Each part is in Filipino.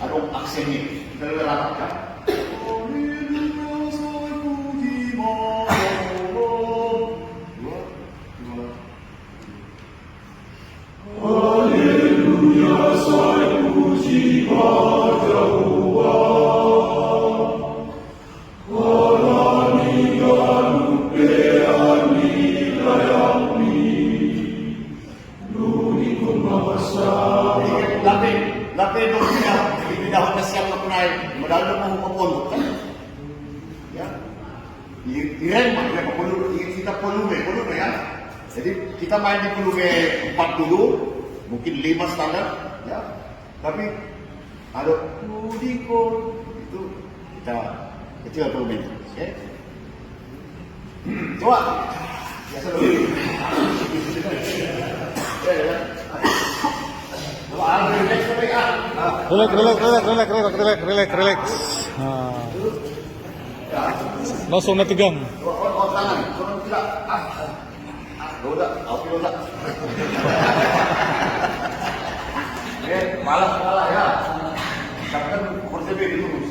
Anong aksen niya? Kita lalakad ka. Lapit dong dia, tidak ada siapa pun naik, modal mau mempondok kan? Ya, direm kita puluh ya. Jadi kita main di puluh 4 dulu, mungkin 5 standar, ya. Tapi ada mudiko itu kita kecil puluh ya. Coba, biasa dulu. Relax. Langsung na tegang. Malah ya. Kan kursi lurus.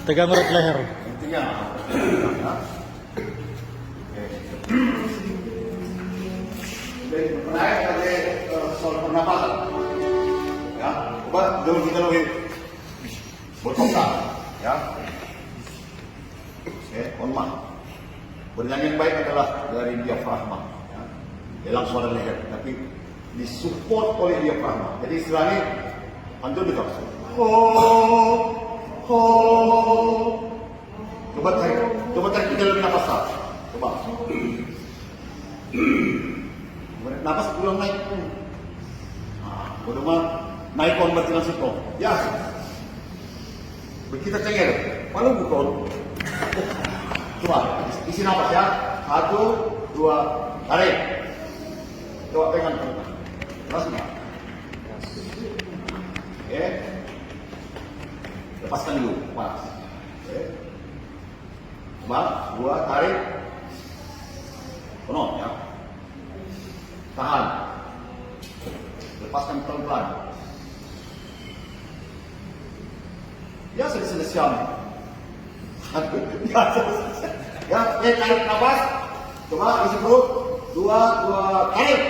Tegang urat leher. Intinya. Menaik dari soal pernapasan, ya. Coba dulu kita lebih berfokus, ya. Onma. Bernyanyi yang baik adalah dari diafragma, ya. Elang suara leher, tapi disupport oleh diafragma. Jadi istilahnya antum betul. Coba tarik kita lebih nafas. Coba. Nafas pulang naik. Udah mah naik kon berarti langsung kok. Ya. Kita cengir. Malu bukan. Coba isi nafas ya. 1, 2, tarik. Coba pegang. Terus enggak? Oke. Lepaskan dulu. Pas. Oke. Coba 2, tarik. Penuh ya. Tahan. Lepaskan pelan-pelan. Ya, sudah siap. Ya, tarik nafas. Coba isi perut. 2, tarik.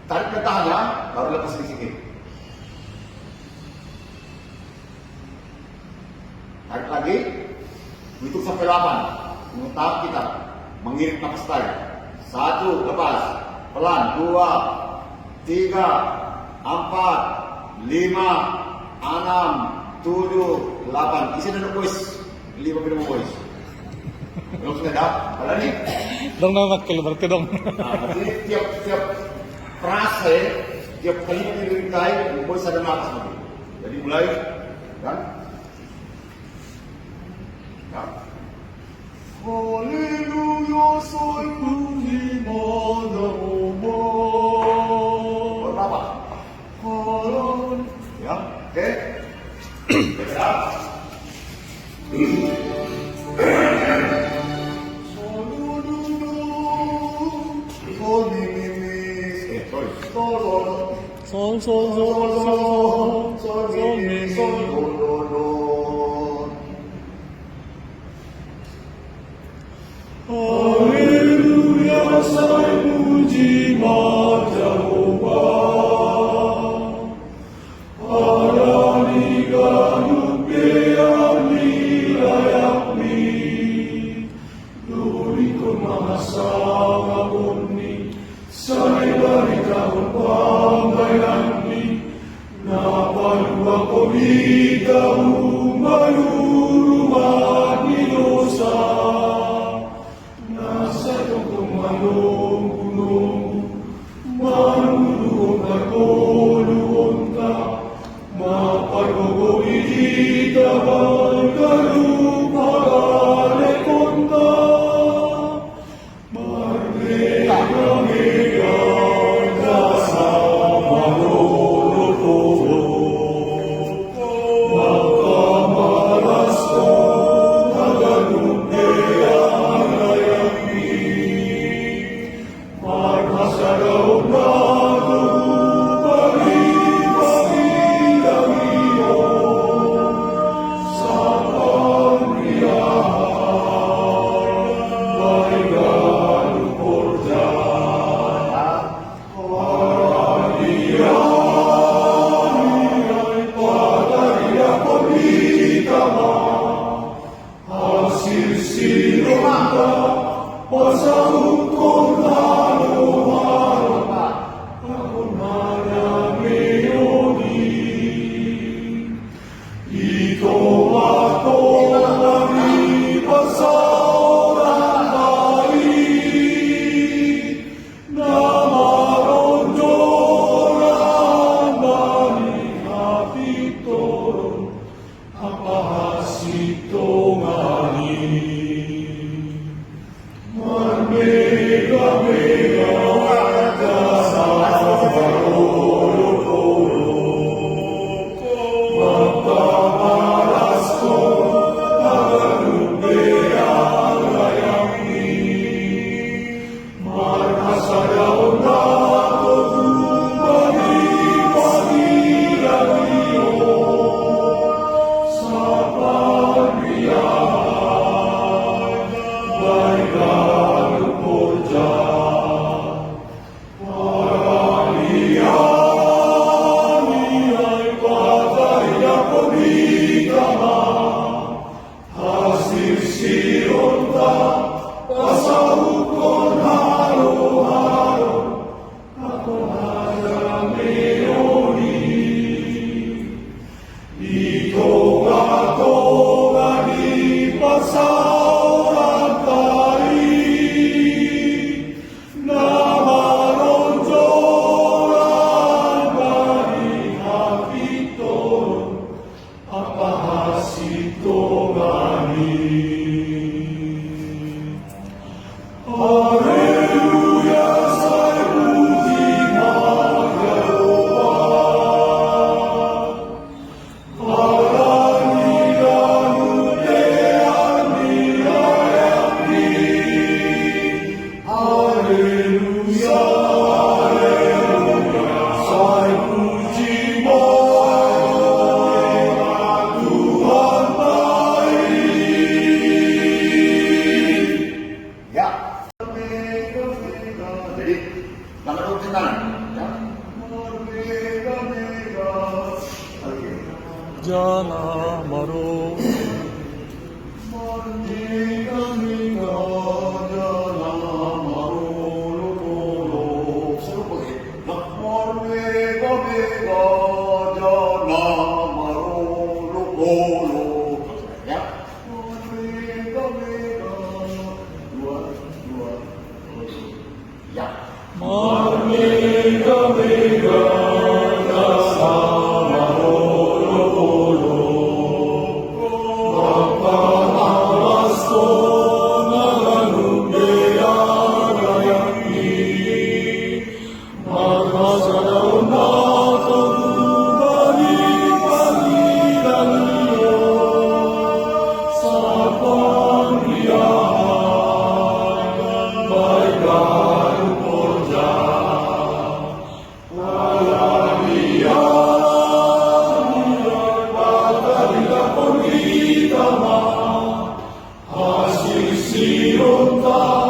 Tarik dan tahan ya. Baru lepas sedikit. Tarik lagi. Hitung sampai 8. Mengetap kita. Mengirit nafas tarik. 1, lepas. Pelan. 2, 3, 4, 5, 6, 7, 8. Isi dulu boys. 5 boys. Belum sudah dah. Kalau ni. Dong namak kalau berarti dong. Jadi tiap frase, tiap kali dirintai, boys ada nafas lagi. Jadi mulai, kan? Ya. Haleluya, soy puji padamu. Berapa? Ya, oke. Ya. Haleluya, saya puji Jehovah. Nasa itong kumanong Pasahukon halo-halo, akon manamiyoni. Ito ako ang ipasaurang balik, na marondoran manihapitoron, apahasitong ani. Mega-mega kasama-lolo-lolo, magpamalas ko ang lumpiyang layangin. Marasadaw na ako bumalik-balikan iyo sa pagbiyahe. Baiklah puja, paralihan patay ako di kama, hasil siyon ta, pasahukon halo-halo, ako manamiyoni. Ito ako nga ipasaurang balik, na marondoran manihapitoron, apahasitong ani. Haleluya, say puji magkaroon. Halanigan udean niyayami. Haleluya, haleluya, say puji magkaroon. Tuhan baik. Ya. Jadi, tangan dulu ke kanan. Ya. Oke. Jana maro, Suruh pergi. Nah, mega-mega jana marolo-lolo. Ya. Mega-mega. Dua. Ya. mega-mega kasama-lolo-lolo, magpamalas ko ng lumpiyang layangin. Magpasadaw na ako bumalik-balikan iyo sa pagbiyahe. Baiklah puja, paralihan patay ako di kama, hasil siyon ta,